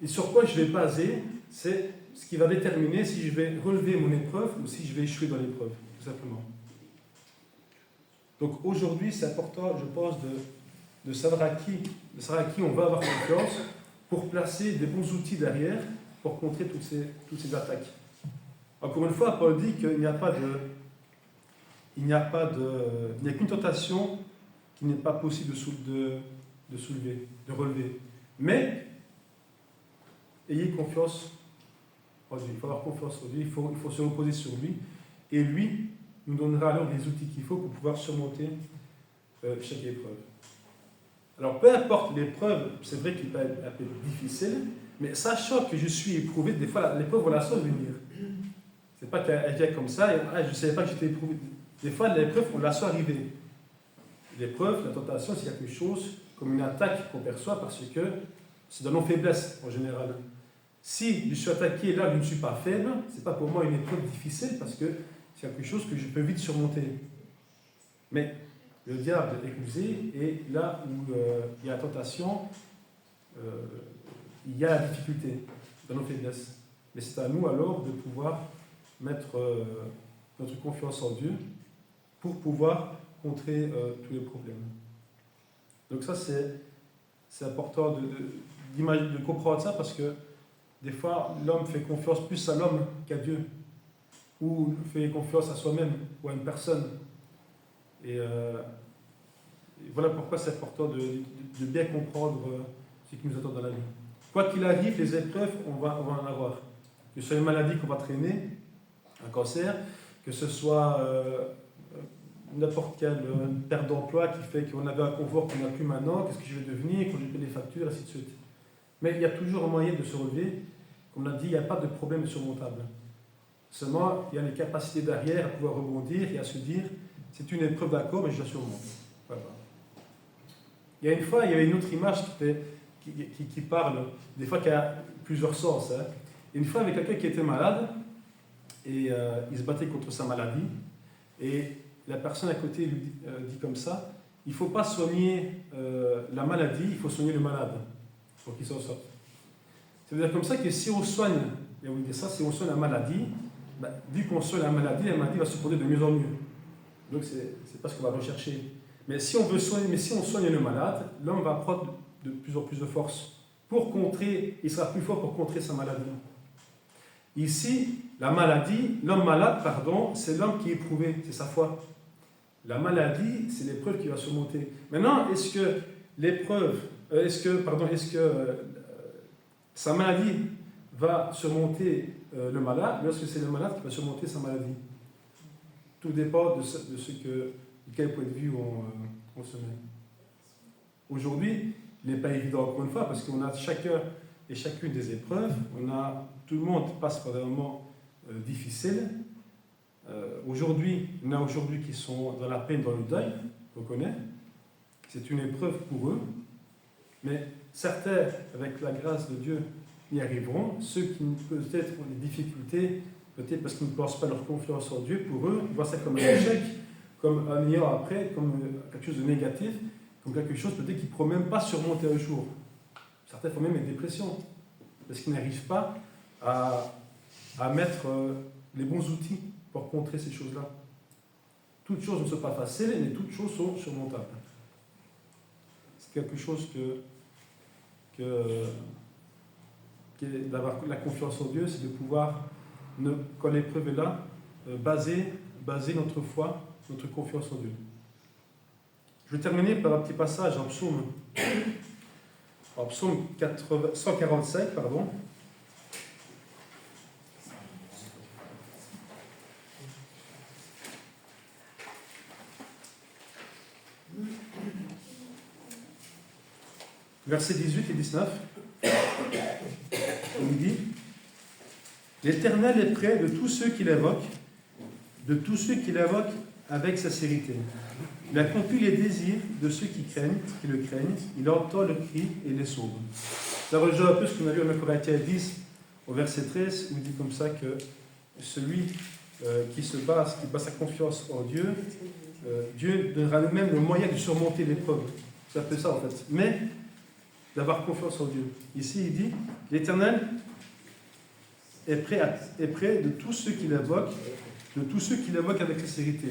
[SPEAKER 1] et sur quoi je vais baser, c'est ce qui va déterminer si je vais relever mon épreuve ou si je vais échouer dans l'épreuve, tout simplement. Donc aujourd'hui, c'est important, je pense, de savoir à qui on va avoir confiance pour placer des bons outils derrière pour contrer toutes ces attaques. Encore une fois, Paul dit qu'il n'y a qu'une tentation qui n'est pas possible de soulever, de relever. Mais ayez confiance en Dieu. Il faut avoir confiance en Dieu, il faut se reposer sur lui. Et lui nous donnera alors les outils qu'il faut pour pouvoir surmonter chaque épreuve. Alors, peu importe l'épreuve, c'est vrai qu'il peut être un peu difficile, mais sachant que je suis éprouvé, des fois l'épreuve, on la sent venir. C'est pas qu'elle vient comme ça, et je ne savais pas que j'étais éprouvé. Des fois, l'épreuve, on la sent arriver. L'épreuve, la tentation, c'est quelque chose comme une attaque qu'on perçoit parce que c'est dans nos faiblesses en général. Si je suis attaqué là où je ne suis pas faible, ce n'est pas pour moi une épreuve difficile parce que c'est quelque chose que je peux vite surmonter. Mais le diable est rusé et là où il y a la tentation, il y a la difficulté dans nos faiblesses. Mais c'est à nous alors de pouvoir mettre notre confiance en Dieu pour pouvoir contrer tous les problèmes. Donc ça, c'est important de comprendre ça parce que des fois, l'homme fait confiance plus à l'homme qu'à Dieu, ou fait confiance à soi-même ou à une personne. Et voilà pourquoi c'est important de bien comprendre ce qui nous attend dans la vie. Quoi qu'il arrive, les épreuves, on va en avoir. Que ce soit une maladie qu'on va traîner, un cancer, que ce soit n'importe quelle perte d'emploi qui fait qu'on avait un confort qu'on n'a plus maintenant, qu'est-ce que je vais devenir, quand je paie des factures, ainsi de suite. Mais il y a toujours un moyen de se relever. Comme on a dit, il n'y a pas de problème surmontable. Seulement, il y a les capacités derrière à pouvoir rebondir et à se dire, c'est une épreuve d'accord, mais je la surmonte. Voilà. Il y a une fois, il y avait une autre image qui parle, des fois qui a plusieurs sens. Hein. Une fois, il y avait quelqu'un qui était malade et il se battait contre sa maladie. Et la personne à côté lui dit comme ça, il ne faut pas soigner la maladie, il faut soigner le malade pour qu'il s'en sorte. Ça veut dire comme ça que si on soigne, et on dit ça, si on soigne la maladie, vu qu'on soigne la maladie va se porter de mieux en mieux. Donc c'est pas ce qu'on va rechercher. Mais si on soigne le malade, l'homme va prendre de plus en plus de force pour contrer, il sera plus fort pour contrer sa maladie. Ici, l'homme malade, c'est l'homme qui est éprouvé, c'est sa foi. La maladie, c'est l'épreuve qui va surmonter. Maintenant, est-ce que sa maladie va surmonter le malade, ou est-ce que c'est le malade qui va surmonter sa maladie? Tout dépend de quel point de vue on se met. Aujourd'hui, il n'est pas évident encore une fois, parce qu'on a chacun et chacune des épreuves, tout le monde passe par des moments difficiles. Aujourd'hui, il y en a qui sont dans la peine, dans le deuil, on connaît. C'est une épreuve pour eux, mais certains, avec la grâce de Dieu, y arriveront. Ceux qui peut-être ont des difficultés, peut-être parce qu'ils ne placent pas leur confiance en Dieu, pour eux, ils voient ça comme un échec, comme un néant après, comme quelque chose de négatif, comme quelque chose peut-être qu'ils ne pourront même pas surmonter un jour. Certains font même une dépression, parce qu'ils n'arrivent pas à mettre les bons outils pour contrer ces choses-là. Toutes choses ne sont pas faciles, mais toutes choses sont surmontables. C'est quelque chose d'avoir la confiance en Dieu, c'est de pouvoir, quand l'épreuve est là, baser notre foi, notre confiance en Dieu. Je vais terminer par un petit passage en psaume 145, pardon. Versets 18 et 19. Il dit: L'Éternel est près de tous ceux qui l'invoquent, de tous ceux qui l'invoquent avec sincérité. Il accomplit les désirs de ceux qui le craignent. Il entend le cri et les sauve. Ça rejoint un peu ce qu'on a lu en Corinthiens 10, au verset 13, où il dit comme ça que celui qui base sa confiance en Dieu, Dieu donnera lui-même le moyen de surmonter l'épreuve. C'est un peu ça en fait. Mais d'avoir confiance en Dieu. Ici, il dit, l'Éternel est près de tous ceux qui l'invoquent, avec sincérité.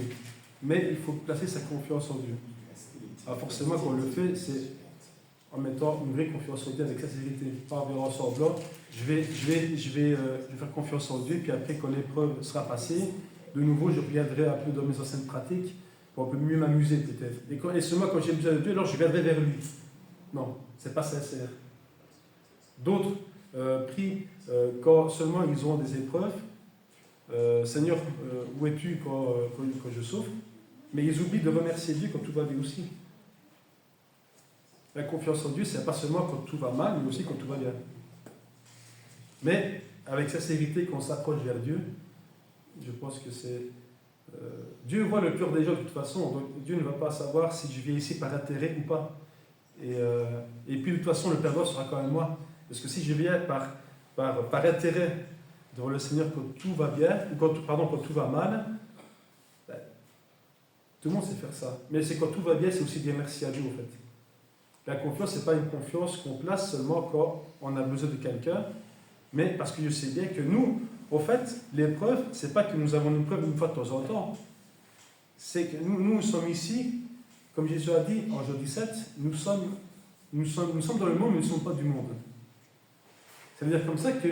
[SPEAKER 1] Mais il faut placer sa confiance en Dieu. Alors forcément, quand on le fait, c'est en mettant une vraie confiance en Dieu avec sincérité. Pas en semblant, je vais faire confiance en Dieu, puis après, quand l'épreuve sera passée, de nouveau, je reviendrai un peu dans mes anciennes pratiques, pour un peu mieux m'amuser peut-être. Et seulement quand j'ai besoin de Dieu, alors je viendrai vers lui. Non, c'est pas sincère. D'autres prient quand seulement ils auront des épreuves. Seigneur, où es-tu quand je souffre? Mais ils oublient de remercier Dieu quand tout va bien aussi. La confiance en Dieu, c'est pas seulement quand tout va mal, mais aussi quand tout va bien. Mais avec sincérité, quand on s'approche vers Dieu, je pense que c'est... Dieu voit le cœur des gens de toute façon, donc Dieu ne va pas savoir si je viens ici par intérêt ou pas. Et puis de toute façon, le perdant sera quand même moi. Parce que si je viens par intérêt devant le Seigneur quand tout va bien, ou quand tout va mal, ben, tout le monde sait faire ça. Mais c'est quand tout va bien, c'est aussi dire merci à Dieu en fait. La confiance, ce n'est pas une confiance qu'on place seulement quand on a besoin de quelqu'un, mais parce que je sais bien que nous, en fait, l'épreuve, ce n'est pas que nous avons une preuve une fois de temps en temps. C'est que nous sommes ici, comme Jésus a dit en Jean 17, nous sommes dans le monde, mais nous ne sommes pas du monde. Ça veut dire comme ça que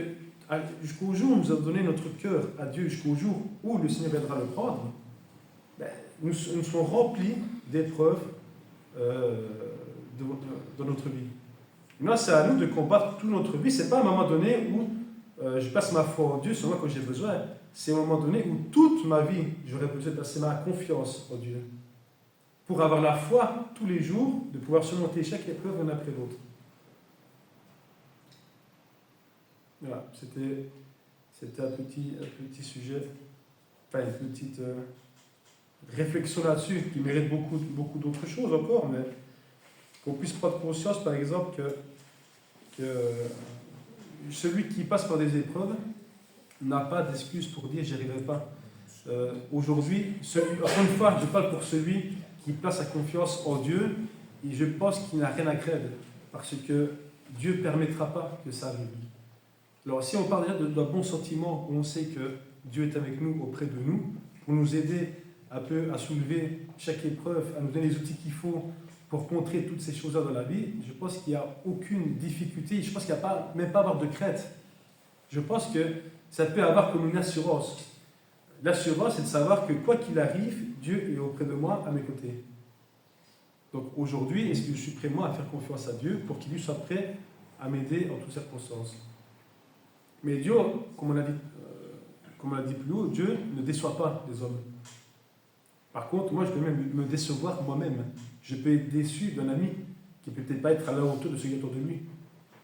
[SPEAKER 1] jusqu'au jour où nous avons donné notre cœur à Dieu, jusqu'au jour où le Seigneur viendra le prendre, ben, nous serons remplis d'épreuves dans notre vie. Maintenant, c'est à nous de combattre toute notre vie. Ce n'est pas à un moment donné où je passe ma foi en Dieu seulement quand j'ai besoin. C'est à un moment donné où toute ma vie, j'aurais besoin de passer ma confiance en Dieu. Pour avoir la foi tous les jours, de pouvoir surmonter chaque épreuve l'un après l'autre. Voilà, c'était un petit sujet, enfin une petite réflexion là-dessus qui mérite beaucoup d'autres choses encore, mais qu'on puisse prendre conscience, par exemple, que celui qui passe par des épreuves n'a pas d'excuse pour dire « j'y arriverai pas ». Aujourd'hui, encore une fois, je parle pour celui qui place sa confiance en Dieu, et je pense qu'il n'a rien à craindre, parce que Dieu ne permettra pas que ça arrive. Alors, si on parle déjà d'un bon sentiment, où on sait que Dieu est avec nous, auprès de nous, pour nous aider un peu à soulever chaque épreuve, à nous donner les outils qu'il faut pour contrer toutes ces choses-là dans la vie, je pense qu'il n'y a aucune difficulté, je pense qu'il n'y a même pas à avoir de crainte. Je pense que ça peut avoir comme une assurance. L'assurance, c'est de savoir que quoi qu'il arrive, Dieu est auprès de moi, à mes côtés. Donc aujourd'hui, est-ce que je suis prêt, moi, à faire confiance à Dieu pour qu'il soit prêt à m'aider en toutes circonstances? Mais Dieu, comme on l'a dit plus haut, Dieu ne déçoit pas les hommes. Par contre, moi, je peux même me décevoir moi-même. Je peux être déçu d'un ami qui ne peut peut-être pas être à la hauteur de ce qui est autour de lui.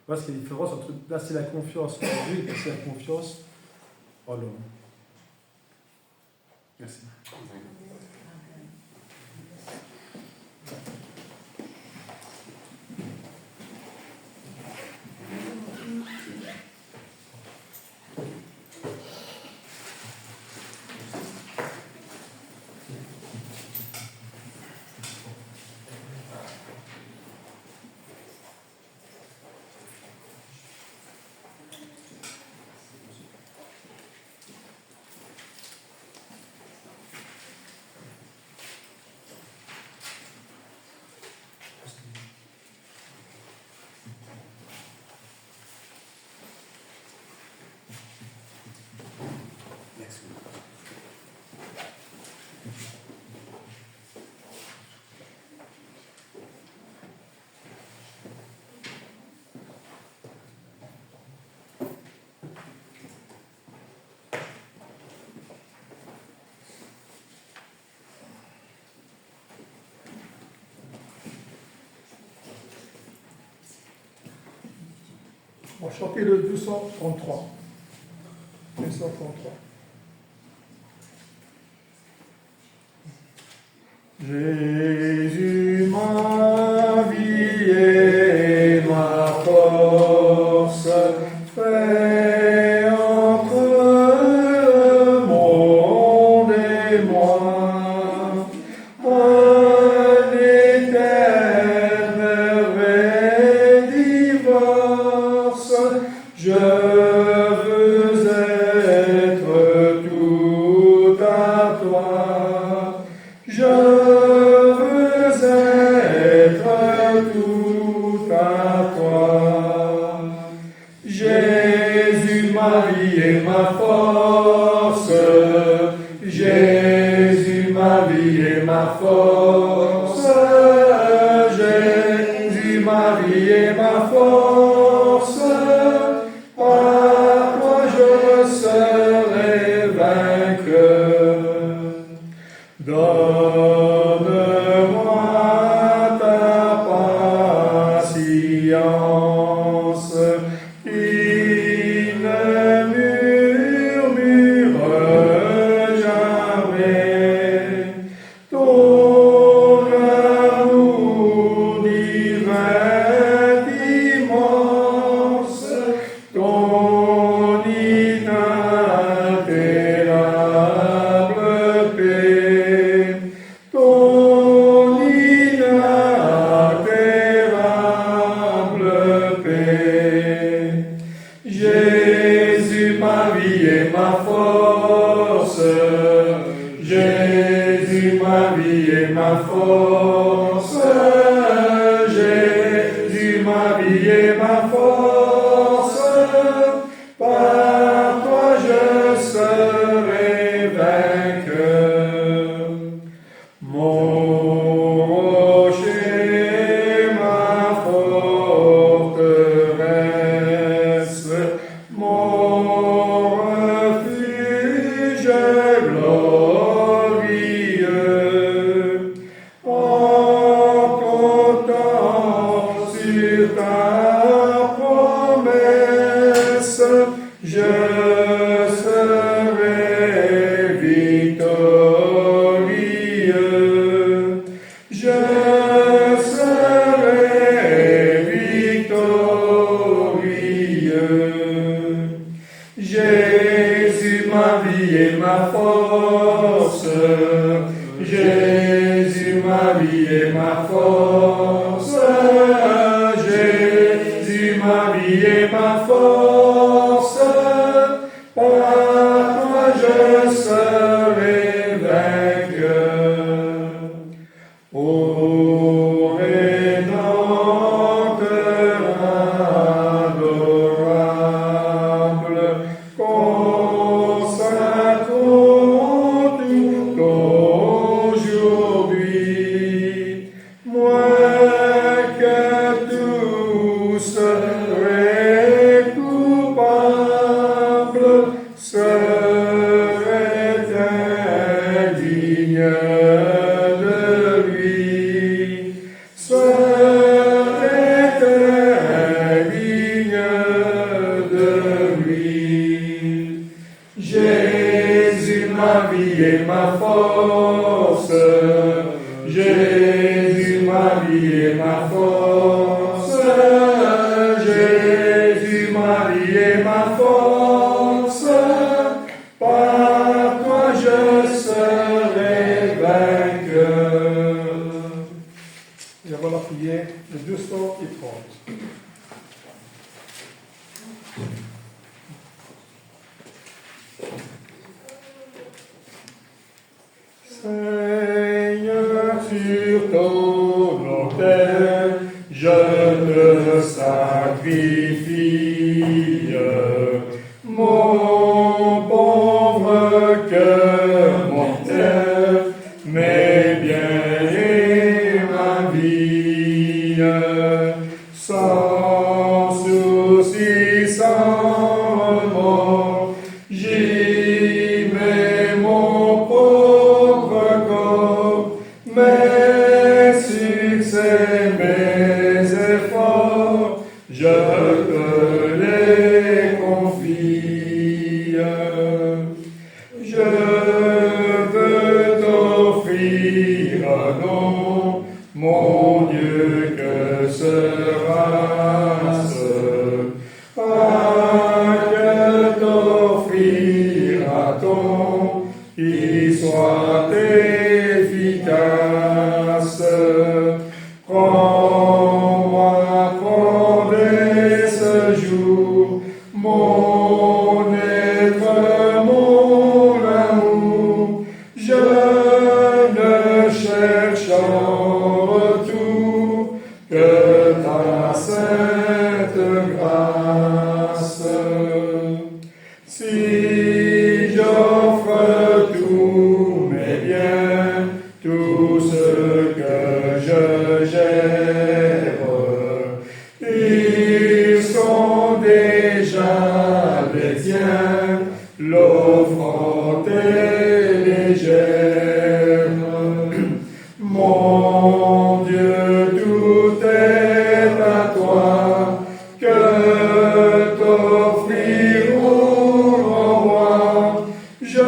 [SPEAKER 1] Parce qu'il y a une différence entre placer la confiance en Dieu et placer la confiance en l'homme. Merci.
[SPEAKER 4] On va chanter le 233. 233.
[SPEAKER 2] Jésus, ma vie et ma force, fais entre le monde et moi un éternel divorce. Je veux être tout à toi. Je veux être tout à toi. Jésus, ma vie et ma force. Jésus, ma vie et ma force. Jésus, ma vie et ma force. Par toi je serai vainqueur. Donne-moi ta patience, qui ne murmure jamais. Ton amour divin immense, ton inaltérable paix, ton inaltérable paix. Jésus, ma vie et ma force. Jésus, ma vie et ma force. Jésus, ma vie et ma force. Par toi je serai vainqueur. Mon rocher, ma forteresse, mon refuge glorieux, en comptant sur ta promesse, je serai victorieux. Je serai victorieux. Jésus, ma vie et ma force. Jésus, ma vie et ma force. Jésus, ma vie et ma force. Par toi je serai vainqueur. Ô Rédempteur adorable, consacrons tout aujourd'hui, moins que tout serait coupable, serait indigne de lui, serait indigne de lui. Jésus, ma vie et ma force. Jésus, ma vie et ma force. Jésus, ma vie et ma force. Par toi je serai vainqueur.
[SPEAKER 4] Et avant la prière, le 230.
[SPEAKER 2] Seigneur, sur ton autel, je te sacrifie mon pauvre cœur mortel, mes biens et ma vie, sans souci, sans remords, j'y mets mon pauvre corps, mes succès, mes efforts, je te les confie. Je veux soit efficace. Prends-moi, prendez ce jour, mon être, mon amour. Je ne cherche en retour que ta sainte grâce. Si j'offre tous mes biens, tout ce que je gère, ils sont déjà les tiens, l'offrande est légère. Mon Dieu, tout est à toi, que t'offrir au roi. Je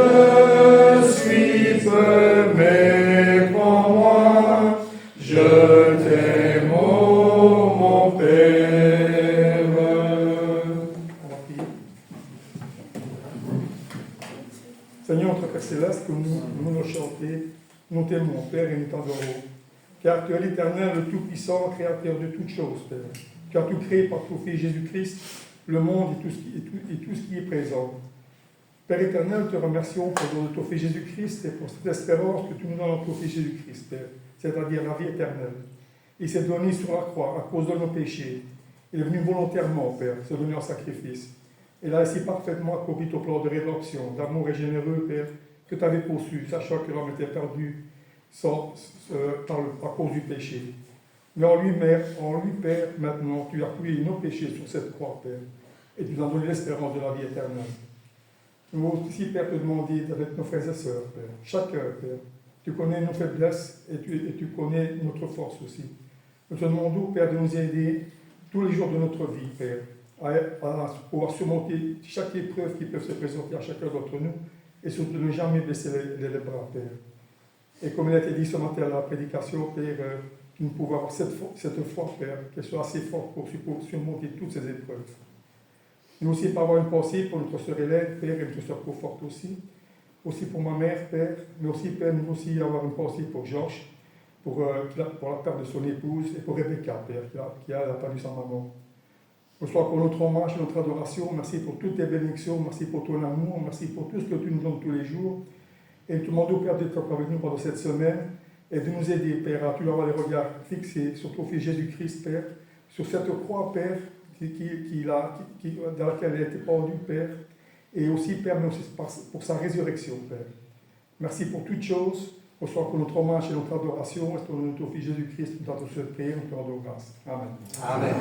[SPEAKER 2] suis peu, mais prends-moi, je t'aime, ô mon Père.
[SPEAKER 4] On va prier. Seigneur, notre Père Céleste, que nous chanter, nous t'aimons, Père, et nous t'adorons. Car tu es l'Éternel, le Tout-Puissant, Créateur de toutes choses, Père. Tu as tout créé par ton Fils Jésus-Christ, le monde et tout ce qui est présent. Père éternel, te remercions pour le don de ton Fils Jésus-Christ et pour cette espérance que tu nous donnes en ton Fils Jésus-Christ, Père, c'est-à-dire la vie éternelle. Il s'est donné sur la croix à cause de nos péchés. Il est venu volontairement, Père, se donner en sacrifice. Il a ainsi parfaitement accompli ton plan de rédemption, d'amour et généreux, Père, que tu avais poursu, sachant que l'homme était perdu à cause du péché. Mais en lui, Père, maintenant, tu as plié nos péchés sur cette croix, Père, et tu nous as donné l'espérance de la vie éternelle. Nous aussi, Père, te demander avec nos frères et sœurs, Père, chacun, Père, tu connais nos faiblesses et tu connais notre force aussi. Nous te demandons, Père, de nous aider tous les jours de notre vie, Père, à pouvoir surmonter chaque épreuve qui peut se présenter à chacun d'entre nous et surtout ne jamais baisser les bras, Père. Et comme il a été dit ce matin à la prédication, Père, que nous pouvons avoir cette foi, Père, qu'elle soit assez forte pour surmonter toutes ces épreuves. Nous aussi, pour avoir une pensée pour notre sœur Hélène, Père, et notre sœur Conforte aussi pour ma mère, Père, mais aussi, Père, nous aussi avoir une pensée pour Georges, pour la perte de son épouse, et pour Rebecca, Père, qui a perdu sa maman. Bonsoir pour notre hommage et notre adoration. Merci pour toutes tes bénédictions, merci pour ton amour, merci pour tout ce que tu nous donnes tous les jours. Et nous te demandons, Père, d'être avec nous pendant cette semaine et de nous aider, Père, à toujours avoir les regards fixés sur ton Fils Jésus-Christ, Père, sur cette croix, Père, dans laquelle elle a été pendue, Père, et aussi, Père, mais aussi pour sa résurrection, Père. Merci pour toutes choses. Bonsoir pour notre hommage et notre adoration. Et pour notre Fils Jésus-Christ, nous t'en prions, nous te rendons grâce. Amen.
[SPEAKER 3] Amen.